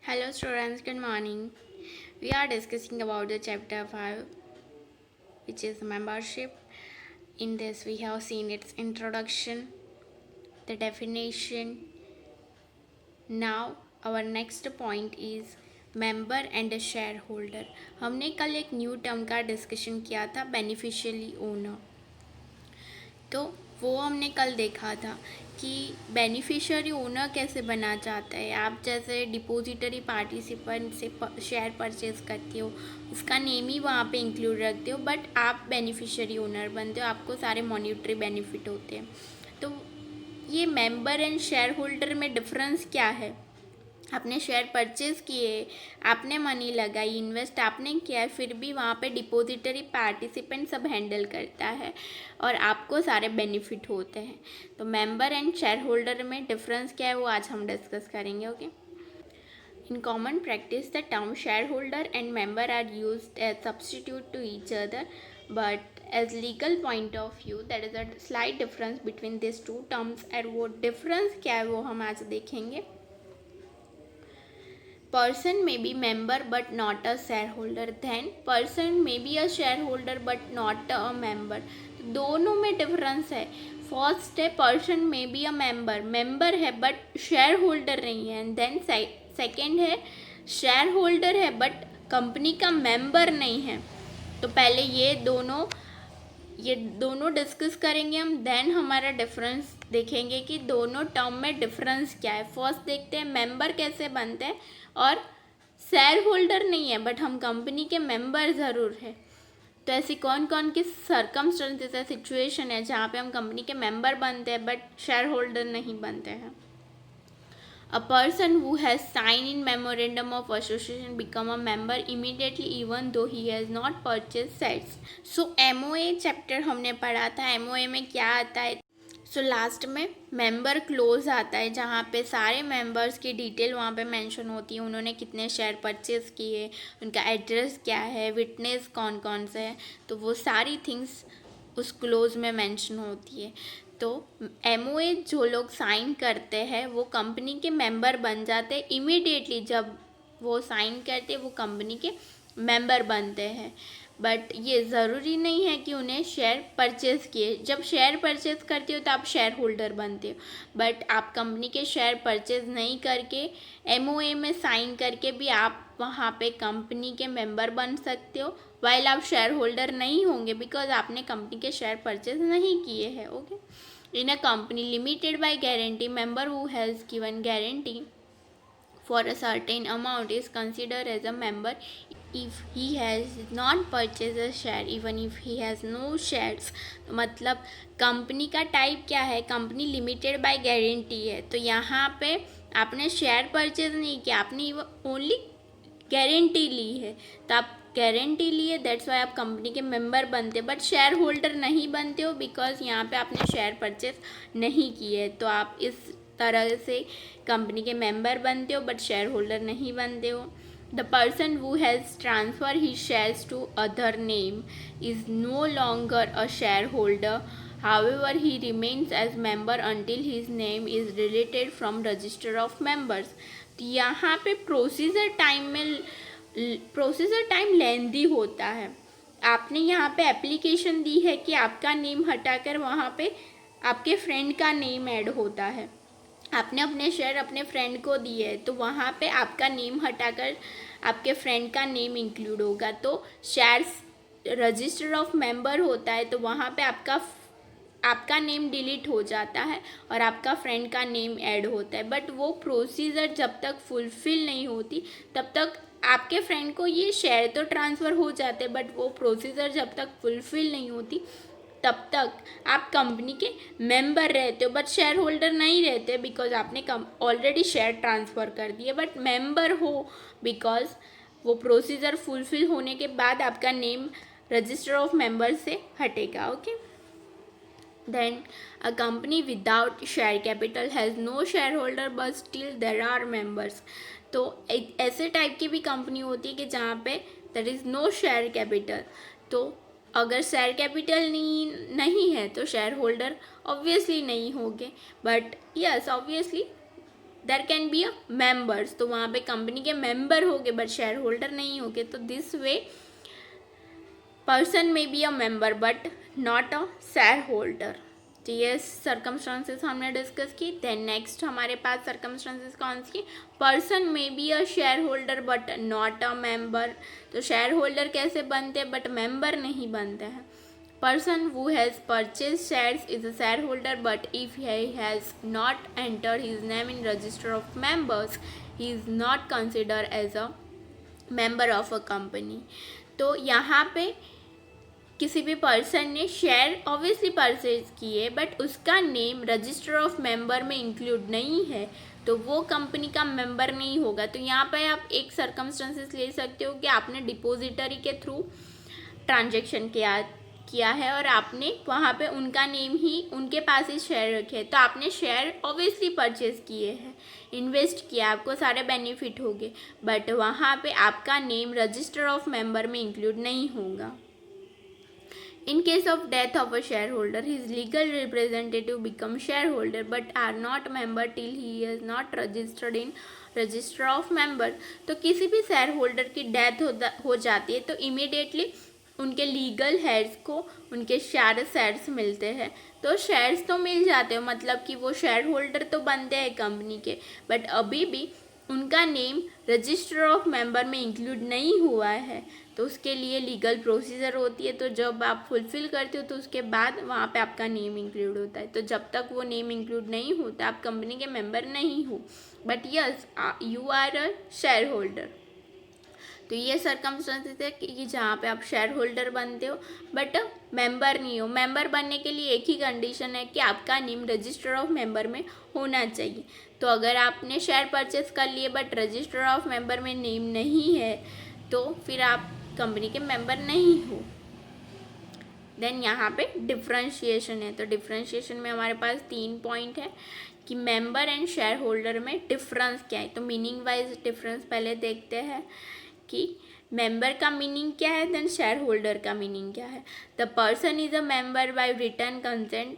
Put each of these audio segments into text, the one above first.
Hello students, good morning. We are discussing about the chapter 5 which is membership. In this we have seen its introduction, the definition. Now our next point is member and a shareholder. हमने कल एक new term का discussion किया था beneficially owner. तो वो हमने कल देखा था कि बेनिफिशियरी ओनर कैसे बना चाहता है। आप जैसे डिपोजिटरी पार्टिसिपेंट से शेयर परचेज करते हो, उसका नेम ही वहाँ पे इंक्लूड रखते हो, बट आप बेनिफिशियरी ओनर बनते हो, आपको सारे मॉनिटरी बेनिफिट होते हैं। तो ये मेंबर एंड शेयर होल्डर में डिफरेंस क्या है? आपने शेयर परचेज किए, आपने मनी लगाई, इन्वेस्ट आपने किया है, फिर भी वहाँ पे डिपॉजिटरी पार्टिसिपेंट सब हैंडल करता है और आपको सारे बेनिफिट होते हैं। तो मेंबर एंड शेयर होल्डर में डिफरेंस क्या है वो आज हम डिस्कस करेंगे। Okay, in common practice the term shareholder and member are used as substitute to each other, but as legal point of view that is a slight difference between this two terms. और वो difference क्या है वो हम आज देखेंगे। Person may be member but not a shareholder, then person may be a shareholder but not a member। दोनों में डिफरेंस है। फर्स्ट है person may be a member, member है बट शेयर होल्डर नहीं है। एंड देन सेकेंड है share holder है but company का मेंबर नहीं है। तो पहले ये दोनों डिस्कस करेंगे हम, देन हमारा डिफरेंस देखेंगे कि दोनों टर्म में डिफरेंस क्या है। फर्स्ट देखते हैं मेंबर कैसे बनते हैं, और शेयर होल्डर नहीं है बट हम कंपनी के मेंबर ज़रूर है। तो ऐसी कौन कौन की सर्कमस्टेंसेस है, सिचुएशन है जहाँ पे हम कंपनी के मेंबर बनते हैं बट शेयर होल्डर नहीं बनते हैं। A person who has signed in memorandum of association become a member immediately even though he has not purchased shares। So MOA chapter हमने पढ़ा था। MOA में क्या आता है? लास्ट में मेंबर क्लोज आता है जहाँ पे सारे मेंबर्स की डिटेल वहाँ पे मेंशन होती है। उन्होंने कितने शेयर परचेज किए, उनका एड्रेस क्या है, विटनेस कौन कौन से है, तो वो सारी थिंग्स उस क्लोज में मेंशन होती है। तो MOA जो लोग साइन करते हैं वो कंपनी के मेंबर बन जाते हैं इमीडिएटली। जब वो साइन करते वो कंपनी के मेंबर बनते हैं, बट ये ज़रूरी नहीं है कि उन्हें शेयर परचेज़ किए। जब शेयर परचेज़ करते हो तो आप शेयर होल्डर बनते हो, बट आप कंपनी के शेयर परचेज़ नहीं करके MOA में साइन करके भी आप वहाँ पे कंपनी के मेंबर बन सकते हो, वाइल आप शेयर होल्डर नहीं होंगे बिकॉज आपने कंपनी के शेयर परचेज़ नहीं किए हैं। Okay, in a company limited by guarantee, member who has given guarantee for a certain amount is considered as a member if he has not purchased a share, even if he has no shares। मतलब company का type क्या है? Company limited by guarantee है। तो यहाँ पे आपने share purchase नहीं किया, आपने ओनली गारंटी ली है। तो आप गारंटी लिए, दैट्स वाई आप कंपनी के मेंबर बनते हो, बट शेयर होल्डर नहीं बनते हो बिकॉज यहाँ पे आपने शेयर परचेज नहीं किए। तो आप इस तरह से कंपनी के मेंबर बनते हो बट शेयर होल्डर नहीं बनते हो। The person who has transferred his shares to other name is no longer a shareholder, however he remains as member until his name is deleted from register of members। तो यहाँ पे procedure time लेंदी होता है। आपने यहाँ पे application दी है कि आपका नेम हटाकर वहाँ पे आपके फ्रेंड का नेम ऐड होता है। आपने अपने शेयर अपने फ्रेंड को दिए है तो वहाँ पे आपका नेम हटाकर आपके फ्रेंड का नेम इंक्लूड होगा। तो शेयर्स रजिस्टर ऑफ मेंबर होता है तो वहाँ पे आपका नेम डिलीट हो जाता है और आपका फ्रेंड का नेम ऐड होता है। बट वो प्रोसीजर जब तक फुलफ़िल नहीं होती तब तक आपके फ्रेंड को ये शेयर तो ट्रांसफ़र हो जाते, बट वो प्रोसीजर जब तक फुलफ़िल नहीं होती तब तक आप कंपनी के मेंबर रहते हो बट शेयर होल्डर नहीं रहते बिकॉज आपने ऑलरेडी शेयर ट्रांसफ़र कर दिए, बट मेंबर हो बिकॉज वो प्रोसीजर फुलफ़िल होने के बाद आपका नेम रजिस्टर ऑफ मेंबर से हटेगा। Okay, then a company without share capital has no shareholder but still there are members। तो एक ऐसे टाइप की भी कंपनी होती है कि जहाँ पे there is no share capital। तो अगर शेयर कैपिटल नहीं है तो शेयर होल्डर ऑब्वियसली नहीं होंगे, but yes obviously there can be a members, तो वहाँ पे कंपनी के मेंबर होंगे बट शेयर होल्डर नहीं होंगे, तो दिस वे पर्सन में be a member but not a shareholder. तो ये सर्कमस्टांसेस हमने डिस्कस की। देन नेक्स्ट हमारे पास सर्कमस्टांसेस कौन सी, पर्सन में be a share holder but not a member. तो शेयर होल्डर कैसे बनते हैं बट मेंबर नहीं बनते हैं। Person who has purchased shares is a shareholder, but if he has not entered his name in register of members, he is not considered as a member of a company। तो यहाँ पे किसी भी person ने share obviously purchase किए but उसका name register of member में include नहीं है, तो वो कंपनी का मेंबर नहीं होगा। तो यहाँ पे आप एक सर्कमस्टेंसेस ले सकते हो कि आपने डिपोजिटरी के थ्रू ट्रांजेक्शन किया है और आपने वहाँ पे उनका नेम ही उनके पास ही शेयर रखे हैं, तो आपने शेयर ऑब्वियसली परचेज किए हैं, इन्वेस्ट किया, आपको सारे बेनिफिट होंगे, बट वहाँ पे आपका नेम रजिस्टर ऑफ मेंबर में इंक्लूड नहीं होगा। In case of death of a shareholder, his legal representative becomes shareholder but are not member till he is not registered in register of member. तो किसी भी share holder की death हो जाती है तो इमीडिएटली उनके लीगल हेड्स को उनके शेयर्स मिलते हैं। तो शेयर्स तो मिल जाते हैं, मतलब कि वो शेयर होल्डर तो बनते हैं कंपनी के, बट अभी भी उनका नेम रजिस्टर ऑफ मेंबर में इंक्लूड नहीं हुआ है, तो उसके लिए लीगल प्रोसीजर होती है। तो जब आप फुलफ़िल करते हो तो उसके बाद वहाँ पे आपका नेम इंक्लूड होता है। तो जब तक वो नेम इंक्लूड नहीं होता आप कंपनी के मेंबर नहीं हो, but yes you are a shareholder. तो ये सर्कमस्टेंसेस है कि जहाँ पे आप शेयर होल्डर बनते हो बट मेंबर नहीं हो। मेंबर बनने के लिए एक ही कंडीशन है कि आपका नेम रजिस्टर ऑफ मेंबर में होना चाहिए। तो अगर आपने शेयर परचेस कर लिए बट रजिस्टर ऑफ मेंबर में नेम नहीं है तो फिर आप कंपनी के मेंबर नहीं हो। देन यहाँ पे डिफ्रेंशिएशन है, तो डिफ्रेंशिएशन में हमारे पास 3 पॉइंट है कि मेंबर एंड शेयर होल्डर में डिफरेंस क्या है। तो मीनिंग वाइज डिफरेंस पहले देखते हैं कि मेंबर का मीनिंग क्या है, देन शेयर होल्डर का मीनिंग क्या है। The person is a member by return consent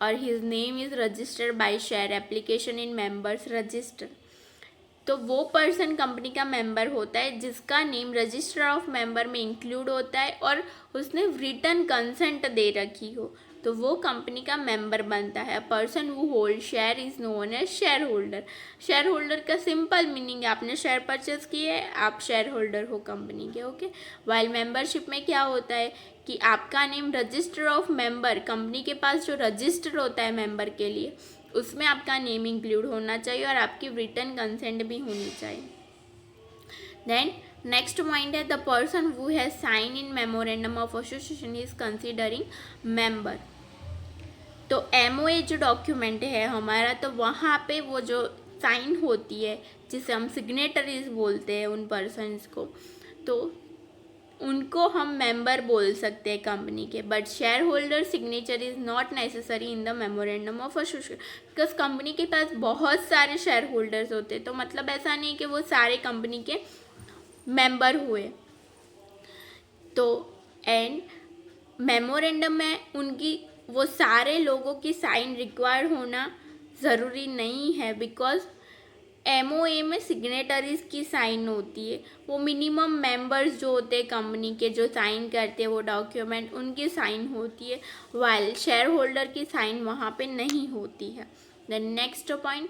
और his name is registered by share application in members register. तो वो पर्सन कंपनी का मेंबर होता है जिसका नेम रजिस्टर ऑफ मेंबर में इंक्लूड होता है और उसने रिटर्न कंसेंट दे रखी हो, तो वो कंपनी का मेंबर बनता है। Person who hold share is known as shareholder. Share holder का सिंपल मीनिंग, आपने शेयर परचेस किए आप शेयर होल्डर हो कंपनी के, ओके। वाइल मेंबरशिप में क्या होता है कि आपका name register of member, company के पास जो रजिस्टर होता है मेंबर के लिए उसमें आपका नेम इंक्लूड होना चाहिए और आपकी रिटर्न कंसेंट भी होनी चाहिए। देन नेक्स्ट पॉइंट है the person who has sign in memorandum of association is considering member. तो MOA जो डॉक्यूमेंट है हमारा, तो वहाँ पे वो जो साइन होती है जिसे हम सिग्नेटरीज बोलते हैं उन पर्सनस को, तो उनको हम मेंबर बोल सकते हैं कंपनी के। But share holder signature is not necessary in the memorandum of association, because company के पास बहुत सारे शेयर होल्डर्स होते हैं, तो मतलब ऐसा नहीं कि वो सारे कंपनी के मेंबर हुए। तो एंड मेमोरेंडम में उनकी वो सारे लोगों की साइन रिक्वायर्ड होना ज़रूरी नहीं है, बिकॉज MOA में सिग्नेटरीज की साइन होती है, वो मिनिमम मेंबर्स जो होते हैं कंपनी के जो साइन करते हैं वो डॉक्यूमेंट, उनकी साइन होती है, वाइल शेयर होल्डर की साइन वहाँ पे नहीं होती है। Then next point,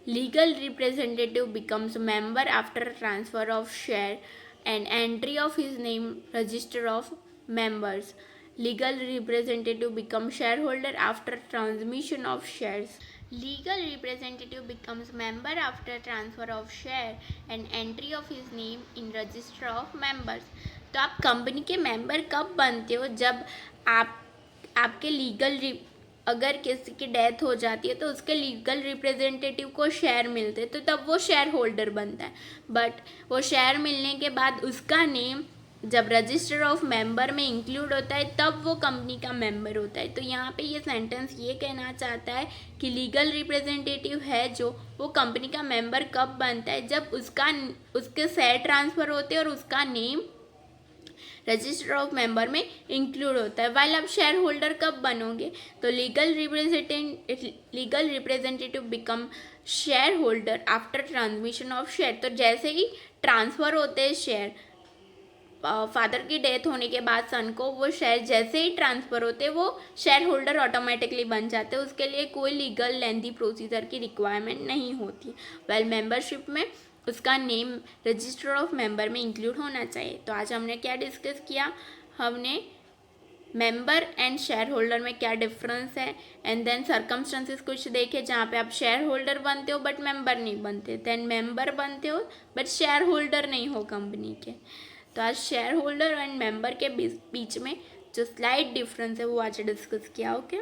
legal representative becomes member after transfer of share and entry of his name register of members. Legal representative becomes shareholder after transmission of shares. Legal representative becomes member after transfer of share and entry of his name in register of members. तो आप company के member कब बनते हो, जब आपके legal अगर किसी की डेथ हो जाती है तो उसके लीगल रिप्रेजेंटेटिव को शेयर मिलते हैं, तो तब वो शेयर होल्डर बनता है। बट वो शेयर मिलने के बाद उसका नेम जब रजिस्टर ऑफ मेंबर में इंक्लूड होता है तब वो कंपनी का मेंबर होता है। तो यहाँ पे ये सेंटेंस ये कहना चाहता है कि लीगल रिप्रेजेंटेटिव है जो, वो कंपनी का मेंबर कब बनता है, जब उसके शेयर ट्रांसफ़र होते हैं और उसका नेम रजिस्टर ऑफ मेंबर में इंक्लूड होता है। वाइल आप शेयर होल्डर कब बनोगे, तो legal representative become share holder after transmission of share. तो जैसे ही ट्रांसफ़र होते हैं शेयर, फादर की डेथ होने के बाद सन को वो शेयर जैसे ही ट्रांसफ़र होते वो शेयर होल्डर ऑटोमेटिकली बन जाते हैं, उसके लिए कोई लीगल लेंथी प्रोसीजर की रिक्वायरमेंट नहीं होती। वेल मेंबरशिप में उसका नेम रजिस्टर ऑफ मेंबर में इंक्लूड होना चाहिए। तो आज हमने क्या डिस्कस किया, हमने मेंबर एंड शेयर होल्डर में क्या डिफरेंस है, एंड देन सर्कमस्टेंसेस कुछ देखे जहाँ पे आप शेयर होल्डर बनते हो बट मेंबर नहीं बनते, देन मेंबर बनते हो बट शेयर होल्डर नहीं हो कंपनी के। तो आज शेयर होल्डर एंड मेंबर के बीच में जो स्लाइट डिफरेंस है वो आज डिस्कस किया। ओके।